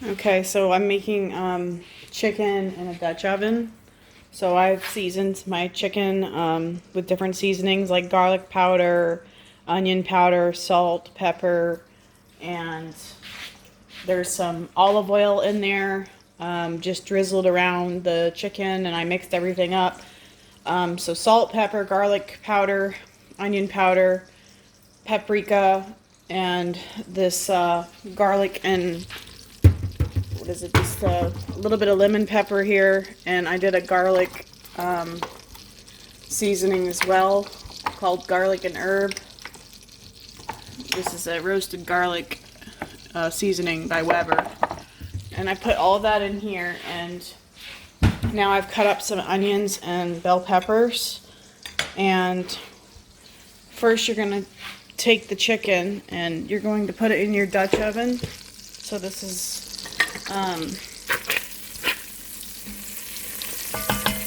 Okay, so I'm making chicken in a Dutch oven. So I've seasoned my chicken with different seasonings like garlic powder, onion powder, salt, pepper, and there's some olive oil in there, just drizzled around the chicken, and I mixed everything up. So salt, pepper, garlic powder, onion powder, paprika, and this garlic and what is it? Just a little bit of lemon pepper here, and I did a garlic seasoning as well called garlic and herb. This is a roasted garlic seasoning by Weber, and I put all of that in here, and now I've cut up some onions and bell peppers. And first you're going to take the chicken and you're going to put it in your Dutch oven. So this is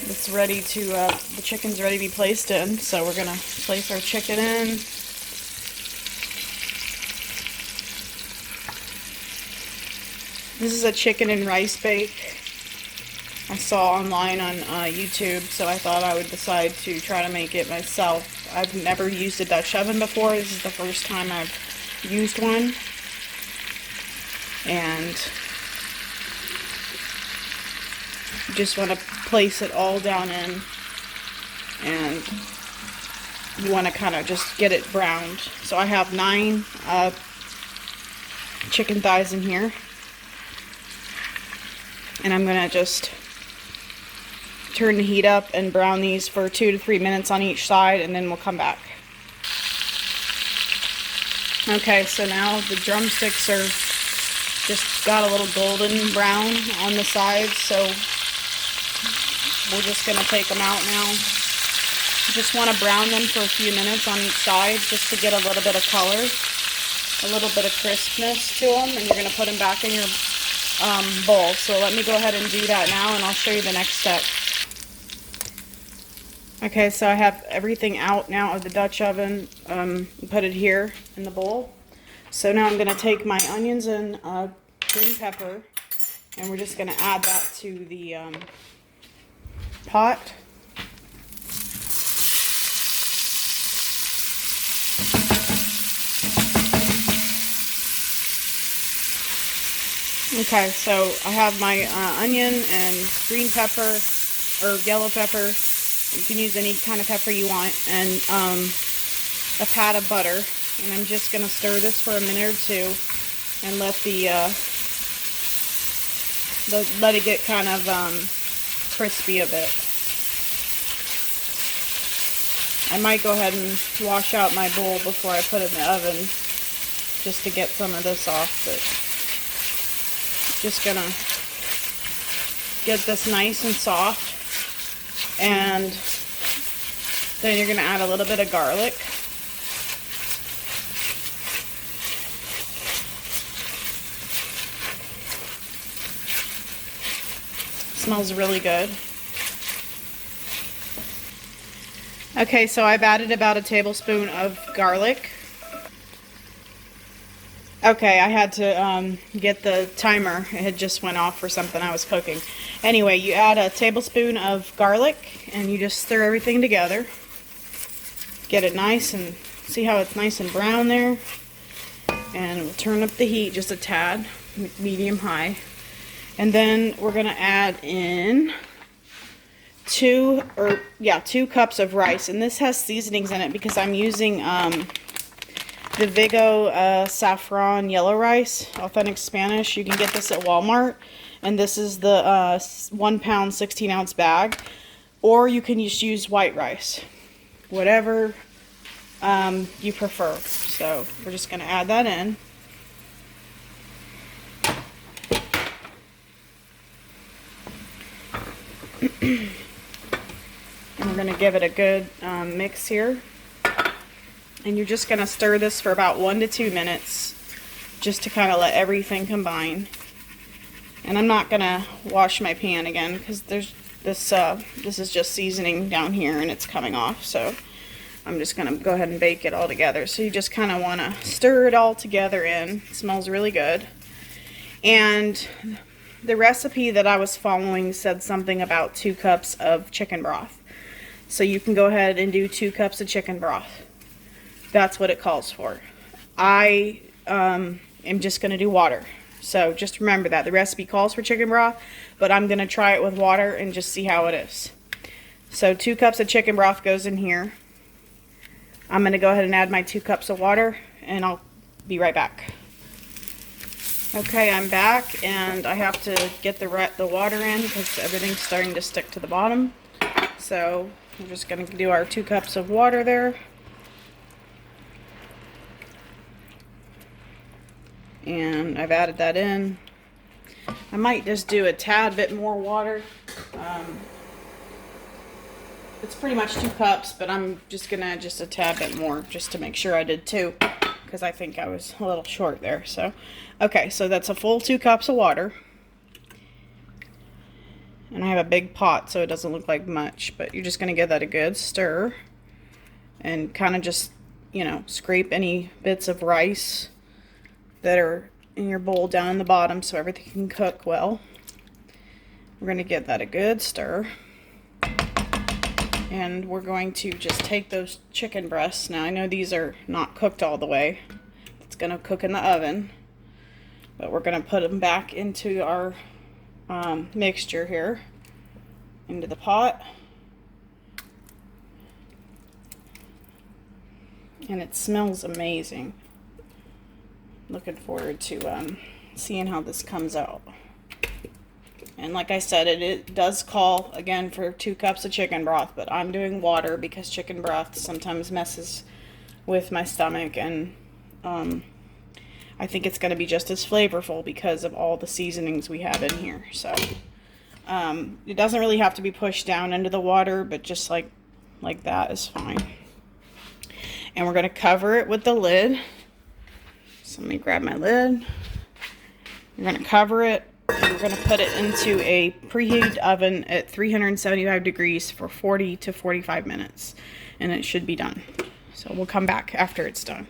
it's ready to the chicken's ready to be placed in. So we're going to place our chicken in. This is a chicken and rice bake I saw online on YouTube, so I thought I would decide to try to make it myself. I've never used a Dutch oven before. This is the first time I've used one. And you just want to place it all down in, and you want to kind of just get it browned. So I have 9 chicken thighs in here, and I'm going to just turn the heat up and brown these for 2 to 3 minutes on each side, and then we'll come back. Okay, so now the drumsticks are just got a little golden brown on the sides, so we're just going to take them out now. You just want to brown them for a few minutes on each side just to get a little bit of color, a little bit of crispness to them, and you're going to put them back in your bowl. So let me go ahead and do that now, and I'll show you the next step. Okay, so I have everything out now of the Dutch oven, put it here in the bowl. So now I'm going to take my onions and green pepper, and we're just going to add that to the pot. Okay, so I have my onion and green pepper, or yellow pepper. You can use any kind of pepper you want, and a pat of butter. And I'm just going to stir this for a minute or two and let let it get kind of crispy a bit. I might go ahead and wash out my bowl before I put it in the oven just to get some of this off, but just going to get this nice and soft. And then you're going to add a little bit of garlic. Smells really good. Okay, so I've added about a tablespoon of garlic. Okay, I had to get the timer. It had just went off for something I was cooking. Anyway, you add a tablespoon of garlic and you just stir everything together. Get it nice, and see how it's nice and brown there. And we'll turn up the heat just a tad, medium high. And then we're going to add in 2 cups of rice. And this has seasonings in it because I'm using the Vigo saffron yellow rice, authentic Spanish. You can get this at Walmart, and this is the 1 pound 16 ounce bag, or you can just use white rice, whatever you prefer. So we're just going to add that in. And we're going to give it a good mix here. And you're just going to stir this for about 1 to 2 minutes just to kind of let everything combine. And I'm not going to wash my pan again because there's this is just seasoning down here and it's coming off. So I'm just going to go ahead and bake it all together. So you just kind of want to stir it all together in. It smells really good. And the recipe that I was following said something about 2 cups of chicken broth. So you can go ahead and do 2 cups of chicken broth. That's what it calls for. I am just going to do water. So just remember that. The recipe calls for chicken broth, but I'm going to try it with water and just see how it is. So 2 cups of chicken broth goes in here. I'm going to go ahead and add my 2 cups of water, and I'll be right back. Okay, I'm back, and I have to get the water in because everything's starting to stick to the bottom. So we're just going to do our 2 cups of water there. And I've added that in. I might just do a tad bit more water. It's pretty much 2 cups, but I'm just going to add just a tad bit more just to make sure I did 2. Because I think I was a little short there. So, okay, so that's a full 2 cups of water. And I have a big pot, so it doesn't look like much. But you're just going to give that a good stir. And kind of just, you know, scrape any bits of rice that are in your bowl down in the bottom so everything can cook well. We're going to give that a good stir. And we're going to just take those chicken breasts. Now I know these are not cooked all the way. It's going to cook in the oven. But we're going to put them back into our mixture here. Into the pot. And it smells amazing. Looking forward to seeing how this comes out. And like I said, it does call, again, for 2 cups of chicken broth, but I'm doing water because chicken broth sometimes messes with my stomach, and I think it's going to be just as flavorful because of all the seasonings we have in here. So it doesn't really have to be pushed down into the water, but just like that is fine. And we're going to cover it with the lid. So let me grab my lid. We're going to cover it. And we're going to put it into a preheated oven at 375 degrees for 40 to 45 minutes. And it should be done. So we'll come back after it's done.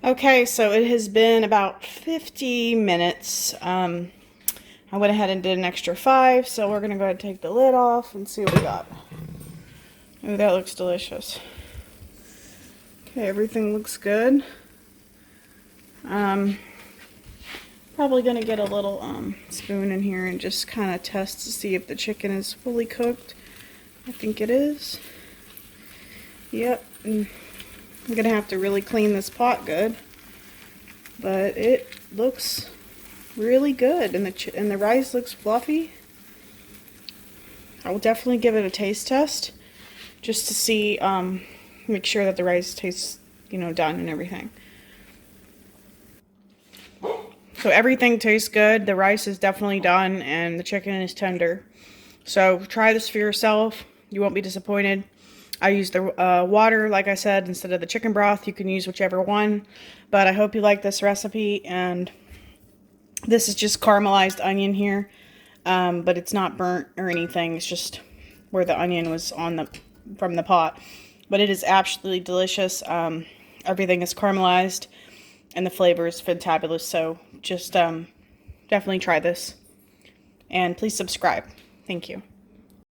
Okay, so it has been about 50 minutes. I went ahead and did an extra 5. So we're going to go ahead and take the lid off and see what we got. Ooh, that looks delicious. Okay, everything looks good. Probably going to get a little spoon in here and just kind of test to see if the chicken is fully cooked. I think it is. Yep. And I'm going to have to really clean this pot good. But it looks really good, and the rice looks fluffy. I will definitely give it a taste test just to see, make sure that the rice tastes, you know, done and everything. So everything tastes good. The rice is definitely done, and the chicken is tender. So try this for yourself. You won't be disappointed. I used the water, like I said, instead of the chicken broth. You can use whichever one. But I hope you like this recipe. And this is just caramelized onion here. But it's not burnt or anything. It's just where the onion was from the pot. But it is absolutely delicious. Everything is caramelized. And the flavor is fantabulous, so just definitely try this. And please subscribe. Thank you.